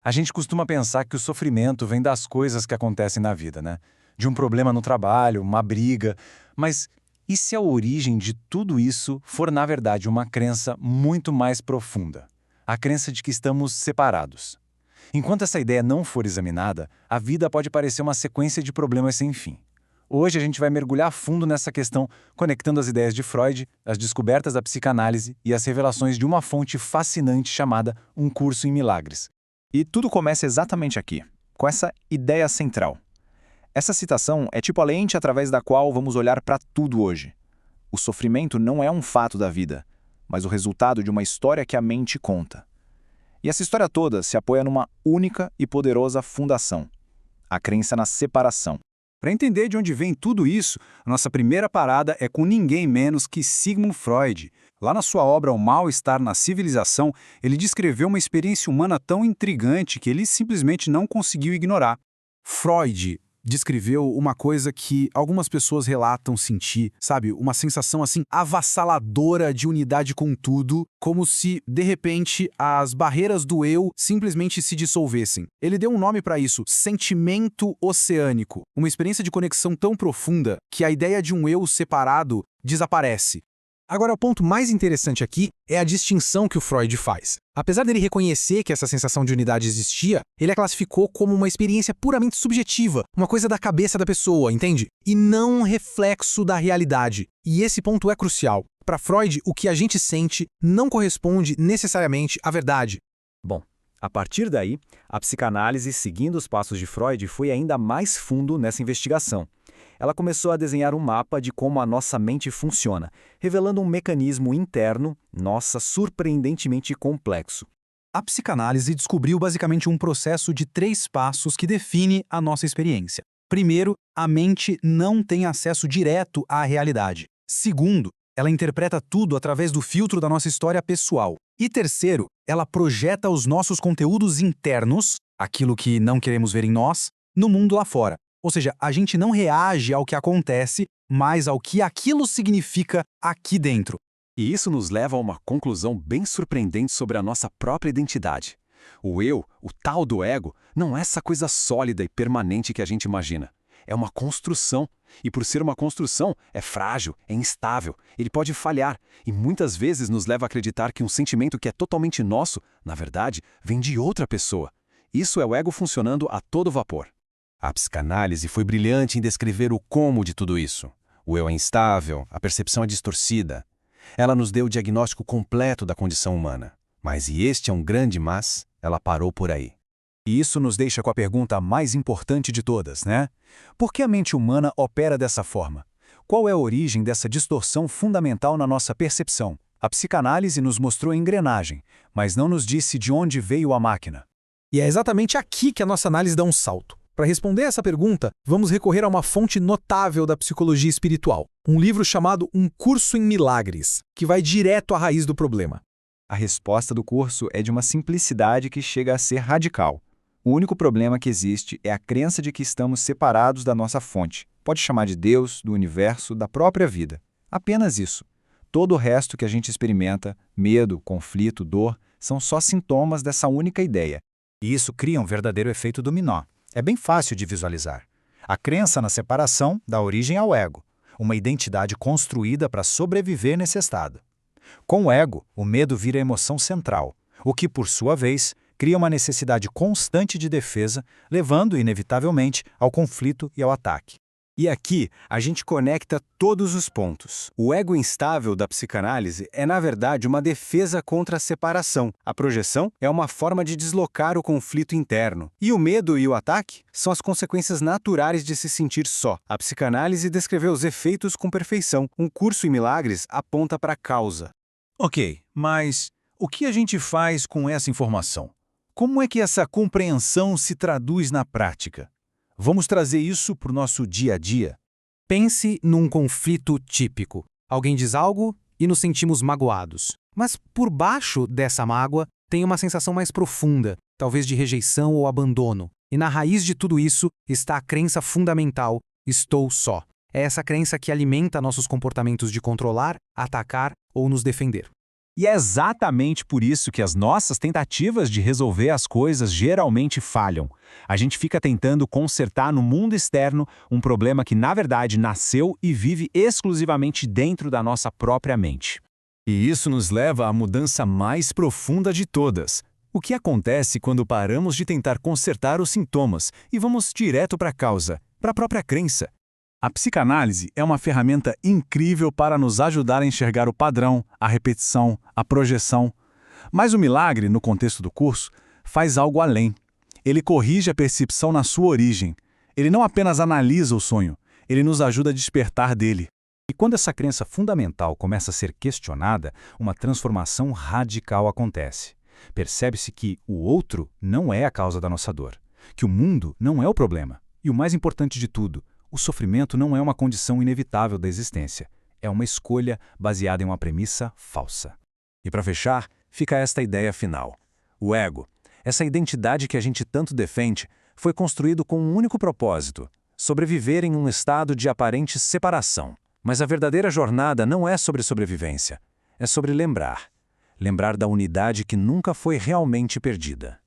A gente costuma pensar que o sofrimento vem das coisas que acontecem na vida, né? De um problema no trabalho, uma briga. Mas e se a origem de tudo isso for, na verdade, uma crença muito mais profunda? A crença de que estamos separados. Enquanto essa ideia não for examinada, a vida pode parecer uma sequência de problemas sem fim. Hoje a gente vai mergulhar a fundo nessa questão, conectando as ideias de Freud, as descobertas da psicanálise e as revelações de uma fonte fascinante chamada Um Curso em Milagres. E tudo começa exatamente aqui, com essa ideia central. Essa citação é tipo a lente através da qual vamos olhar para tudo hoje. O sofrimento não é um fato da vida, mas o resultado de uma história que a mente conta. E essa história toda se apoia numa única e poderosa fundação: a crença na separação. Para entender de onde vem tudo isso, a nossa primeira parada é com ninguém menos que Sigmund Freud. Lá na sua obra O Mal-Estar na Civilização, ele descreveu uma experiência humana tão intrigante que ele simplesmente não conseguiu ignorar. Freud descreveu uma coisa que algumas pessoas relatam sentir, sabe? Uma sensação assim avassaladora de unidade com tudo, como se, de repente, as barreiras do eu simplesmente se dissolvessem. Ele deu um nome para isso, sentimento oceânico. Uma experiência de conexão tão profunda que a ideia de um eu separado desaparece. Agora, o ponto mais interessante aqui é a distinção que o Freud faz. Apesar dele reconhecer que essa sensação de unidade existia, ele a classificou como uma experiência puramente subjetiva, uma coisa da cabeça da pessoa, entende? E não um reflexo da realidade. E esse ponto é crucial. Para Freud, o que a gente sente não corresponde necessariamente à verdade. Bom, a partir daí, a psicanálise, seguindo os passos de Freud, foi ainda mais fundo nessa investigação. Ela começou a desenhar um mapa de como a nossa mente funciona, revelando um mecanismo interno, surpreendentemente complexo. A psicanálise descobriu basicamente um processo de 3 passos que define a nossa experiência. Primeiro, a mente não tem acesso direto à realidade. Segundo, ela interpreta tudo através do filtro da nossa história pessoal. E terceiro, ela projeta os nossos conteúdos internos, aquilo que não queremos ver em nós, no mundo lá fora. Ou seja, a gente não reage ao que acontece, mas ao que aquilo significa aqui dentro. E isso nos leva a uma conclusão bem surpreendente sobre a nossa própria identidade. O eu, o tal do ego, não é essa coisa sólida e permanente que a gente imagina. É uma construção. E por ser uma construção, é frágil, é instável, ele pode falhar e muitas vezes nos leva a acreditar que um sentimento que é totalmente nosso, na verdade, vem de outra pessoa. Isso é o ego funcionando a todo vapor. A psicanálise foi brilhante em descrever o como de tudo isso. O eu é instável, a percepção é distorcida. Ela nos deu o diagnóstico completo da condição humana. Mas e este é um grande mas, ela parou por aí. E isso nos deixa com a pergunta mais importante de todas, né? Por que a mente humana opera dessa forma? Qual é a origem dessa distorção fundamental na nossa percepção? A psicanálise nos mostrou a engrenagem, mas não nos disse de onde veio a máquina. E é exatamente aqui que a nossa análise dá um salto. Para responder essa pergunta, vamos recorrer a uma fonte notável da psicologia espiritual, um livro chamado Um Curso em Milagres, que vai direto à raiz do problema. A resposta do curso é de uma simplicidade que chega a ser radical. O único problema que existe é a crença de que estamos separados da nossa fonte. Pode chamar de Deus, do universo, da própria vida. Apenas isso. Todo o resto que a gente experimenta, medo, conflito, dor, são só sintomas dessa única ideia. E isso cria um verdadeiro efeito dominó. É bem fácil de visualizar. A crença na separação dá origem ao ego, uma identidade construída para sobreviver nesse estado. Com o ego, o medo vira a emoção central, o que, por sua vez, cria uma necessidade constante de defesa, levando, inevitavelmente, ao conflito e ao ataque. E aqui, a gente conecta todos os pontos. O ego instável da psicanálise é, na verdade, uma defesa contra a separação. A projeção é uma forma de deslocar o conflito interno. E o medo e o ataque são as consequências naturais de se sentir só. A psicanálise descreveu os efeitos com perfeição. Um curso em milagres aponta para a causa. Ok, mas o que a gente faz com essa informação? Como é que essa compreensão se traduz na prática? Vamos trazer isso para o nosso dia a dia. Pense num conflito típico. Alguém diz algo e nos sentimos magoados. Mas por baixo dessa mágoa tem uma sensação mais profunda, talvez de rejeição ou abandono. E na raiz de tudo isso está a crença fundamental: estou só. É essa crença que alimenta nossos comportamentos de controlar, atacar ou nos defender. E é exatamente por isso que as nossas tentativas de resolver as coisas geralmente falham. A gente fica tentando consertar no mundo externo um problema que, na verdade, nasceu e vive exclusivamente dentro da nossa própria mente. E isso nos leva à mudança mais profunda de todas. O que acontece quando paramos de tentar consertar os sintomas e vamos direto para a causa, para a própria crença? A psicanálise é uma ferramenta incrível para nos ajudar a enxergar o padrão, a repetição, a projeção. Mas o milagre, no contexto do curso, faz algo além. Ele corrige a percepção na sua origem. Ele não apenas analisa o sonho, ele nos ajuda a despertar dele. E quando essa crença fundamental começa a ser questionada, uma transformação radical acontece. Percebe-se que o outro não é a causa da nossa dor, que o mundo não é o problema. E o mais importante de tudo, o sofrimento não é uma condição inevitável da existência. É uma escolha baseada em uma premissa falsa. E para fechar, fica esta ideia final. O ego, essa identidade que a gente tanto defende, foi construído com um único propósito: sobreviver em um estado de aparente separação. Mas a verdadeira jornada não é sobre sobrevivência, é sobre lembrar. Lembrar da unidade que nunca foi realmente perdida.